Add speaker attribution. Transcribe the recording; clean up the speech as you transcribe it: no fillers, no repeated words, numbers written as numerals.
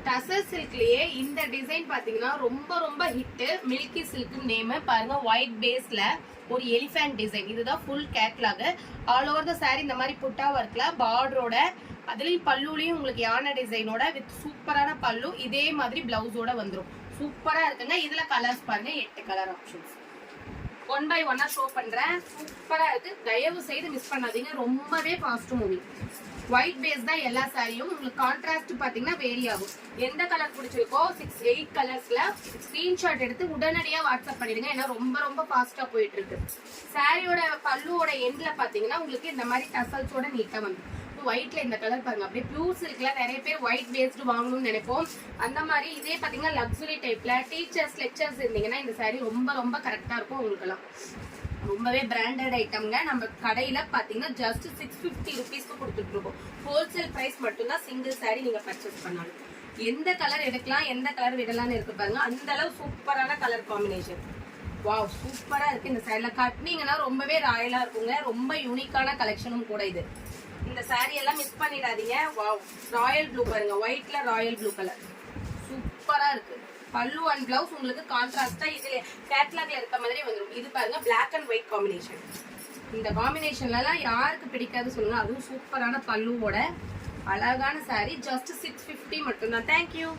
Speaker 1: டசர் சில்க்லயே இந்த டிசைன் பாத்தீங்கன்னா ரொம்ப ரொம்ப ஹிட். மில்கி சில்க் நேம் பாருங்க. ஒயிட் பேஸ்ல ஒரு எலிஃபென்ட் டிசைன். இதுதான் full catalogue. All over the sorry இந்த மாதிரி புட்டா ஒர்க்ல பார்டரோட, அதுலயும் பல்லுலயும் உங்களுக்கு யானை டிசைனோட வித் சூப்பரான பல்லு. இதே மாதிரி பிளவுஸோட வந்துடும். சூப்பரா இருக்குங்க. இதுல கலர்ஸ் பாருங்க, 8 கலர் ஆப்ஷன்ஸ். 1 by 1 ஷோ பண்றேன். சூப்பரா இருக்கு. தயவு செய்து மிஸ் பண்ணாதீங்க. ரொம்பவே ஃபாஸ்ட் மூவிங். ஒயிட் பேஸ் தான் எல்லா சாரியும். உங்களுக்கு கான்ட்ராஸ்ட் பாத்தீங்கன்னா வேரி ஆகும். எந்த கலர் பிடிச்சிருக்கோ 6-8 கலர்ஸ்ல ஸ்கிரீன்ஷாட் எடுத்து உடனடியா வாட்ஸ்அப் பண்ணிடுங்க. ஏன்னா ரொம்ப ரொம்ப ஃபாஸ்டா போயிட்டு இருக்கு. சாரியோட பல்லுவோட எண்ட்ல பாத்தீங்கன்னா உங்களுக்கு இந்த மாதிரி டசல்ஸோட நீட்டா வந்து ஒயிட்ல இந்த கலர் பாருங்க. அப்படியே பியூர் சில்க்ல நிறைய பேர் ஒயிட் பேஸ்டு வாங்கணும்னு நினைப்போம். அந்த மாதிரி இதே பாத்தீங்கன்னா லக்ஸுரி டைப்ல டீச்சர்ஸ் லெக்சர்ஸ் இருந்தீங்கன்னா இந்த சாரி ரொம்ப ரொம்ப கரெக்டா இருக்கும் உங்களுக்கெல்லாம். ரொம்பவே பிராண்டட் ஐட்டம்ங்க. நம்ம கடையில பாத்தீங்கன்னா ஜஸ்ட் 650 ருபீஸ்க்கு கொடுத்துட்டு இருக்கோம். ஹோல்சேல் பிரைஸ் மட்டும்தான் சிங்கிள் சாரி நீங்க பர்ச்சேஸ் பண்ணாலும். எந்த கலர் எடுக்கலாம், எந்த கலர் விடலாம்னு இருக்கு பாருங்க. அந்த அளவு சூப்பரான கலர் காம்பினேஷன். வாவ், சூப்பரா இருக்கு. இந்த சாரில கட்டினீங்கன்னா ரொம்பவே ராயலா இருக்குங்க. ரொம்ப யூனிக்கான கலெக்ஷனும் கூட இது. இந்த சாரி எல்லாம் மிஸ் பண்ணிடாதீங்க. வாவ், ராயல் ப்ளூ பாருங்க. ஒயிட்ல ராயல் ப்ளூ கலர் சூப்பரா இருக்கு. பல்லு அண்ட் பிளவுஸ் உங்களுக்கு கான்ட்ராஸ்டா இதுல கேட்லாக்ல இருக்க மாதிரி வந்துடும். இது பாருங்க பிளாக் அண்ட் ஒயிட் காம்பினேஷன். இந்த காம்பினேஷன்ல எல்லாம் யாருக்கு பிடிக்காது சொல்லுங்க. அதுவும் சூப்பரான பல்லுவோட அழகான சாரி. ஜஸ்ட் 650 மட்டும்தான். தேங்க்யூ.